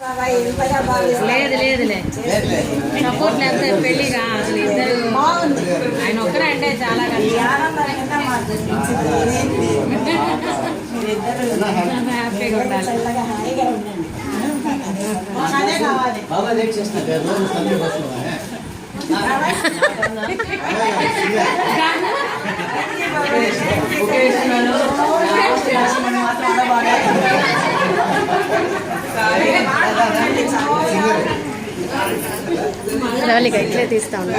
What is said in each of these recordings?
లేదు లేదులే సపోర్ట్ లేకపోతే పెళ్లి అసలు ఇద్దరు ఆయన ఒక్కరే అంటే చాలా హ్యాపీగా ఉండాలి. రాలిగా ఇట్లే తీస్తా ఉన్నా.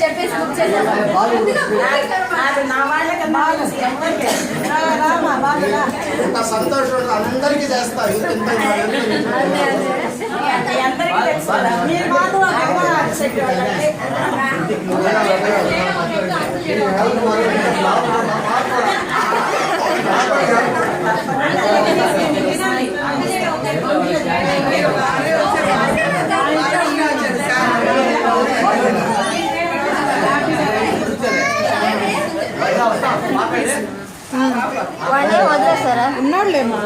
చెప్పేసి బుక్ చేశాను. సంతోషం అందరికీ చేస్తారు. వాళ్ళే వదిలేస్తారా? ఉన్నాడులేమా.